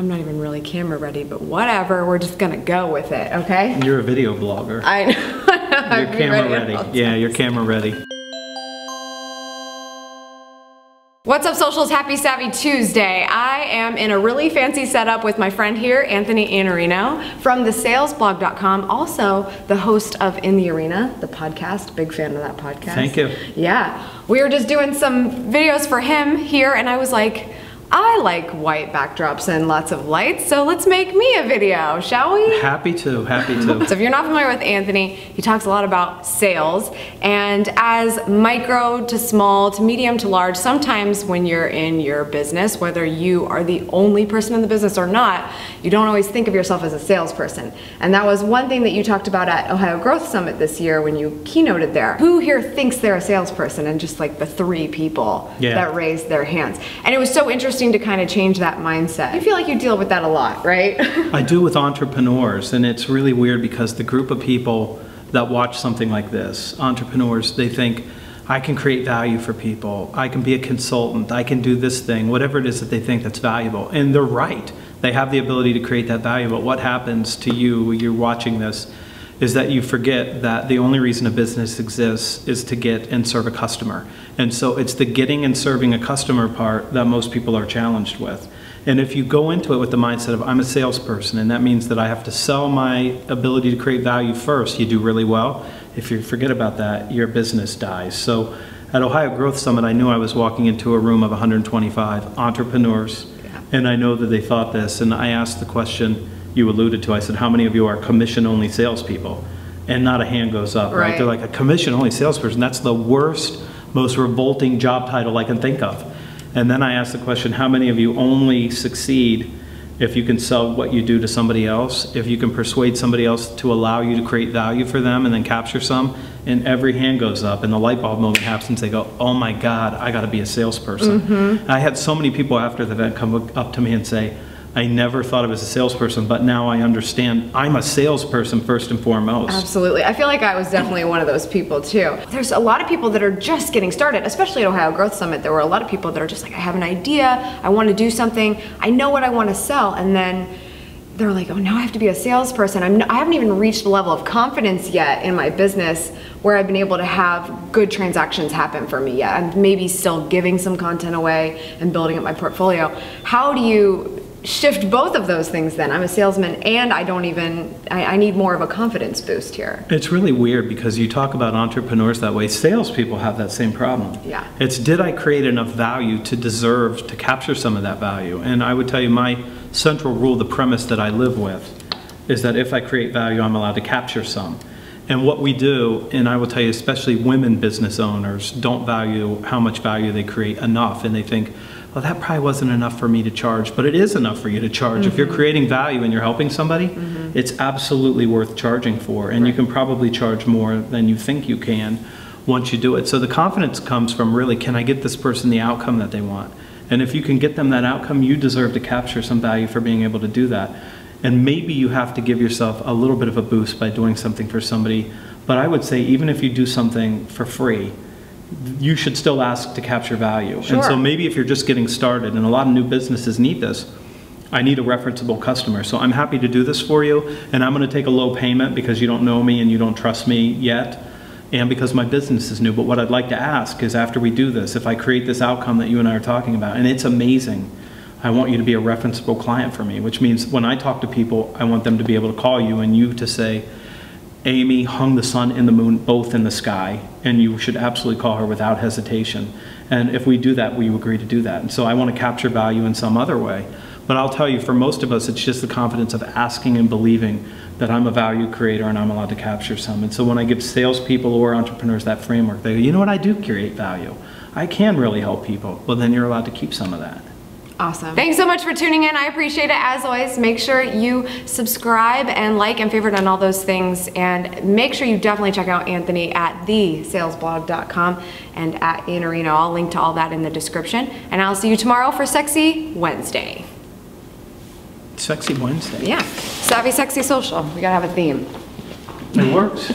I'm not even really camera ready, but whatever, we're just gonna go with it, okay? You're a video blogger. I know. You're camera ready. Yeah, you're camera ready. What's up, socials? Happy Savvy Tuesday. I am in a really fancy setup with my friend here, Anthony Iannarino from thesalesblog.com, also the host of In the Arena, the podcast. Big fan of that podcast. Thank you. Yeah. We were just doing some videos for him here, and I was like, I like white backdrops and lots of lights, so let's make me a video, shall we? Happy to, happy to. So if you're not familiar with Anthony, he talks a lot about sales, and as micro to small to medium to large, sometimes when you're in your business, whether you are the only person in the business or not, you don't always think of yourself as a salesperson. And that was one thing that you talked about at Ohio Growth Summit this year when you keynoted there. Who here thinks they're a salesperson? And just like the 3 people that raised their hands. And it was so interesting to kind of change that mindset. I feel like you deal with that a lot, right? I do with entrepreneurs, and it's really weird because the group of people that watch something like this, entrepreneurs, they think, I can create value for people, I can be a consultant, I can do this thing, whatever it is that they think that's valuable. And they're right. They have the ability to create that value, but what happens to you when you're watching this is that you forget that the only reason a business exists is to get and serve a customer. And so it's the getting and serving a customer part that most people are challenged with. And if you go into it with the mindset of I'm a salesperson, and that means that I have to sell my ability to create value first, you do really well. If you forget about that, your business dies. So at Ohio Growth Summit, I knew I was walking into a room of 125 entrepreneurs, and I know that they thought this, and I asked the question you alluded to. I said, how many of you are commission-only salespeople? And not a hand goes up, right? They're like, a commission-only salesperson, that's the worst, most revolting job title I can think of. And then I asked the question, how many of you only succeed if you can sell what you do to somebody else, if you can persuade somebody else to allow you to create value for them and then capture some? And every hand goes up and the light bulb moment happens. They go, oh my God, I gotta be a salesperson. I had so many people after the event come up to me and say, I never thought of as a salesperson, but now I understand I'm a salesperson first and foremost. Absolutely. I feel like I was definitely one of those people too. There's a lot of people that are just getting started, especially at Ohio Growth Summit. There were a lot of people that are just like, I have an idea, I want to do something, I know what I want to sell, and then they're like, oh, now I have to be a salesperson. I haven't even reached the level of confidence yet in my business where I've been able to have good transactions happen for me yet. I'm maybe still giving some content away and building up my portfolio. How do you shift both of those things then? I'm a salesman and I need more of a confidence boost here. It's really weird because you talk about entrepreneurs that way. Salespeople have that same problem. Yeah. It's, did I create enough value to deserve to capture some of that value? And I would tell you my central rule, the premise that I live with, is that if I create value, I'm allowed to capture some. And what we do, and I will tell you, especially women business owners don't value how much value they create enough, and they think, well, that probably wasn't enough for me to charge, but it is enough for you to charge. If you're creating value and you're helping somebody, it's absolutely worth charging for, and you can probably charge more than you think you can once you do it. So the confidence comes from really, can I get this person the outcome that they want? And if you can get them that outcome, you deserve to capture some value for being able to do that. And maybe you have to give yourself a little bit of a boost by doing something for somebody, but I would say even if you do something for free, you should still ask to capture value. Sure. And so maybe if you're just getting started, and a lot of new businesses need this, I need a referenceable customer. So I'm happy to do this for you, and I'm gonna take a low payment because you don't know me and you don't trust me yet, and because my business is new. But what I'd like to ask is, after we do this, if I create this outcome that you and I are talking about, and it's amazing, I want you to be a referenceable client for me, which means when I talk to people, I want them to be able to call you and you to say, Amy hung the sun and the moon both in the sky, and you should absolutely call her without hesitation. And if we do that, will you agree to do that? And so I want to capture value in some other way. But I'll tell you, for most of us, it's just the confidence of asking and believing that I'm a value creator and I'm allowed to capture some. And so when I give salespeople or entrepreneurs that framework, they go, you know what, I do create value. I can really help people. Well, then you're allowed to keep some of that. Awesome. Thanks so much for tuning in. I appreciate it. As always, make sure you subscribe and like and favorite on all those things. And make sure you definitely check out Anthony at thesalesblog.com and at Iannarino. I'll link to all that in the description. And I'll see you tomorrow for Sexy Wednesday. Sexy Wednesday. Yeah. Savvy Sexy Social. We gotta have a theme. It works.